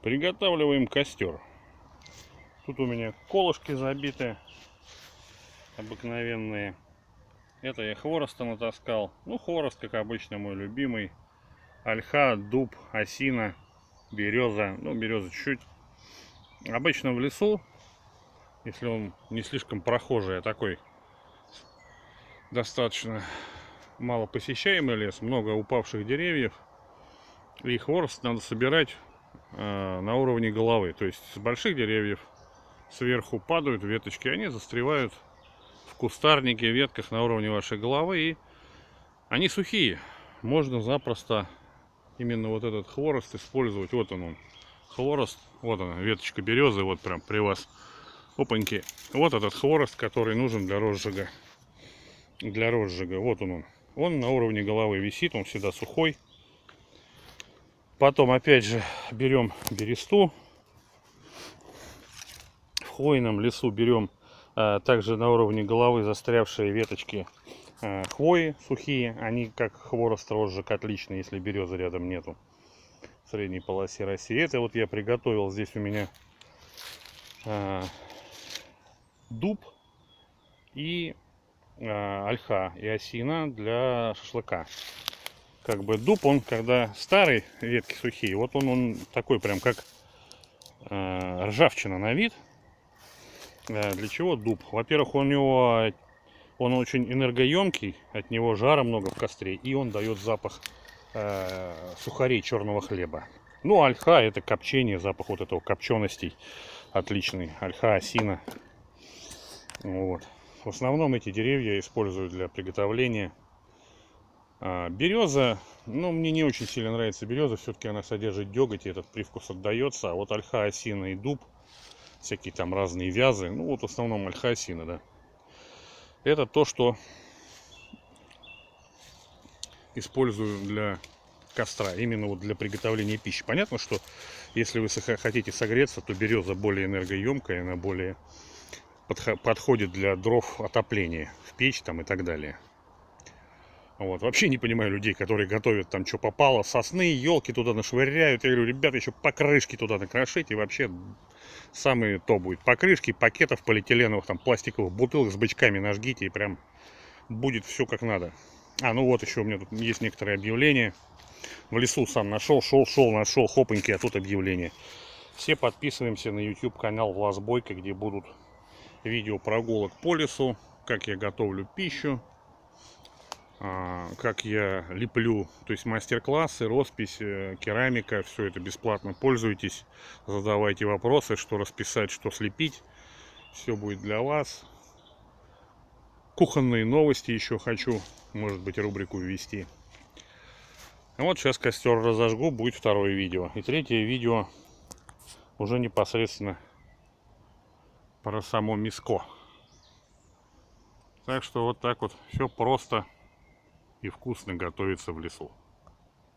Приготавливаем костер. Тут у меня колышки забиты, обыкновенные. Это я хвороста натаскал. Ну, хворост, как обычно, мой любимый. Ольха, дуб, осина, береза. Ну, береза чуть-чуть. Обычно в лесу, если он не слишком прохожий, а такой достаточно мало посещаемый лес, много упавших деревьев, и хворост надо собирать на уровне головы. То есть с больших деревьев сверху падают веточки, они застревают в кустарнике, ветках на уровне вашей головы, и они сухие. Можно запросто именно вот этот хворост использовать. Вот он, хворост, вот она, веточка березы, вот прям при вас. Опаньки. Вот этот хворост, который нужен для розжига. Для розжига. Вот он. Он на уровне головы висит, он всегда сухой. Потом опять же берем бересту. В хвойном лесу берем также на уровне головы застрявшие веточки хвои сухие. Они как хворост розжиг отлично, если березы рядом нету в средней полосе России. Это вот я приготовил. Здесь у меня дуб и ольха и осина для шашлыка. Как бы дуб, он когда старый, ветки сухие, вот он такой прям как ржавчина на вид. Для чего дуб? Во-первых, он очень энергоемкий, от него жара много в костре, и он дает запах сухарей черного хлеба. Ну, ольха — это копчение, запах вот этого копченостей отличный. Ольха, осина. Вот. В основном эти деревья использую для приготовления. Береза, ну, мне не очень сильно нравится береза, все-таки она содержит деготь, и этот привкус отдается. А вот ольха, осина и дуб, всякие там разные вязы, ну вот в основном ольха, осина, да. Это то, что использую для костра, именно вот для приготовления пищи. Понятно, что если вы хотите согреться, то береза более энергоемкая, она более подходит для дров отопления в печь там и так далее. Вот. Вообще не понимаю людей, которые готовят там что попало, сосны, елки туда нашвыряют. Я говорю, ребята, еще покрышки туда накрошить, и вообще самые то будет. Покрышки пакетов полиэтиленовых, там пластиковых бутылок с бычками нажгите, и прям будет все как надо. Ну вот еще у меня тут есть некоторые объявления. В лесу сам нашел, шел, нашел, хопаньки, а тут объявление. Все подписываемся на YouTube канал Влас Бойко, где будут видео прогулок по лесу, как я готовлю пищу, как я леплю, то есть мастер-классы, роспись, керамика, все это бесплатно. Пользуйтесь, задавайте вопросы, что расписать, что слепить. Все будет для вас. Кухонные новости еще хочу, может быть, рубрику ввести. Вот сейчас костер разожгу, будет второе видео. И третье видео уже непосредственно про само миско. Так что вот так вот все просто и вкусно готовится в лесу.